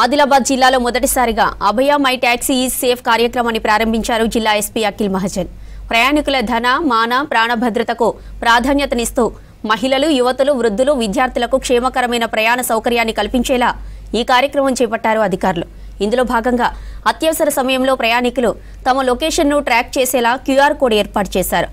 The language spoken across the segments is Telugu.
ఆదిలాబాద్ జిల్లాలో మొదటిసారిగా అభయ మై టాక్సీ ఈజ్ సేఫ్ కార్యక్రమాన్ని ప్రారంభించారు జిల్లా ఎస్పీ అఖిల్ మహాజన్. ప్రయాణికుల ధన, మాన, ప్రాణ భద్రతకు ప్రాధాన్యతనిస్తూ మహిళలు, యువతులు, వృద్ధులు, విద్యార్థులకు క్షేమకరమైన ప్రయాణ సౌకర్యాన్ని కల్పించేలా ఈ కార్యక్రమం చేపట్టారు అధికారులు. ఇందులో భాగంగా అత్యవసర సమయంలో ప్రయాణికులు తమ లొకేషన్ను ట్రాక్ చేసేలా క్యూఆర్ కోడ్ ఏర్పాటు చేశారు.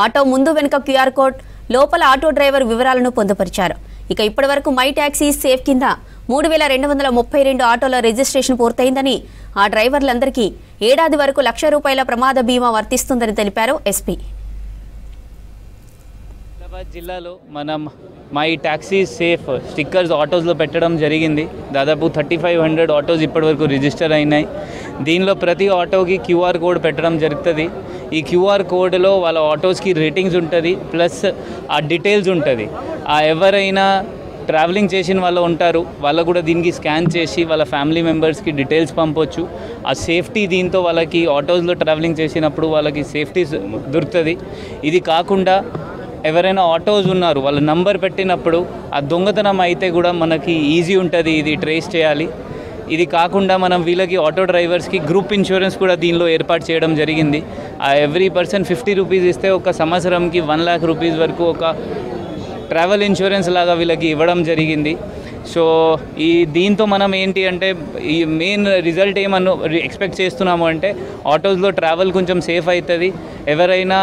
ఆటో ముందు వెనుక క్యూఆర్ కోడ్, లోపల ఆటో డ్రైవర్ వివరాలను పొందుపరిచారు. ఇక ఇప్పటివరకు మై టాక్సీ సేఫ్ కింద 3232 ఆటోల రిజిస్ట్రేషన్ పూర్తయిందని, ఆ డ్రైవర్లందరికీ ఏడాది వరకు ₹1,00,000 ప్రమాద బీమా వర్తిస్తుందని తెలిపారు ఎస్పీ. ఆదిలాబాద్ జిల్లాలో మనం మై టాక్సీ సేఫ్ స్టిక్కర్స్ ఆటోస్లో పెట్టడం జరిగింది. దాదాపు 3500 ఆటోస్ ఇప్పటివరకు రిజిస్టర్ అయినాయి. దీనిలో ప్రతి ఆటోకి క్యూఆర్ కోడ్ పెట్టడం జరుగుతుంది. ఈ క్యూఆర్ కోడ్లో వాళ్ళ ఆటోస్కి రేటింగ్స్ ఉంటుంది, ప్లస్ ఆ డీటెయిల్స్ ఉంటుంది. ఆ ఎవరైనా ట్రావెలింగ్ చేసిన వాళ్ళు ఉంటారు, వాళ్ళు కూడా దీనికి స్కాన్ చేసి వాళ్ళ ఫ్యామిలీ మెంబర్స్కి డీటెయిల్స్ పంపొచ్చు. ఆ సేఫ్టీ దీంతో వాళ్ళకి ఆటోస్లో ట్రావెలింగ్ చేసినప్పుడు వాళ్ళకి సేఫ్టీ దొరుకుతుంది. ఇది కాకుండా ఎవరైనా ఆటోస్ ఉన్నారు వాళ్ళ నంబర్ పెట్టినప్పుడు ఆ దొంగతనం అయితే కూడా మనకి ఈజీ ఉంటుంది ఇది ట్రేస్ చేయాలి. ఇది కాకుండా మనం వీళ్ళకి ఆటో డ్రైవర్స్కి గ్రూప్ ఇన్సూరెన్స్ కూడా దీనిలో ఏర్పాటు చేయడం జరిగింది. ఆ ఎవ్రీ పర్సన్ ₹50 ఇస్తే ఒక సంవత్సరంకి ₹1,00,000 వరకు ఒక ట్రావెల్ ఇన్సూరెన్స్ లాగా వీళ్ళకి ఇవ్వడం జరిగింది. సో దీంతో మనం ఏంటి అంటే ఈ మెయిన్ రిజల్ట్ ఏమన్నా ఎక్స్పెక్ట్ చేస్తున్నాము అంటే ఆటోస్లో ట్రావెల్ కొంచెం సేఫ్ అవుతుంది. ఎవరైనా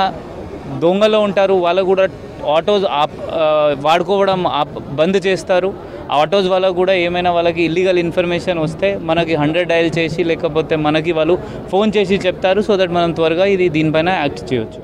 దొంగలో ఉంటారు వాళ్ళు కూడా ఆటోస్ వాడుకోవడం బంద్ చేస్తారు. ఆటోస్ వాళ్ళకు కూడా ఏమైనా వాళ్ళకి ఇల్లీగల్ ఇన్ఫర్మేషన్ వస్తే మనకి 100 డయల్ చేసి లేకపోతే మనకి వాళ్ళు ఫోన్ చేసి చెప్తారు. సో దట్ మనం త్వరగా దీనిపైన యాక్ట్ చేయవచ్చు.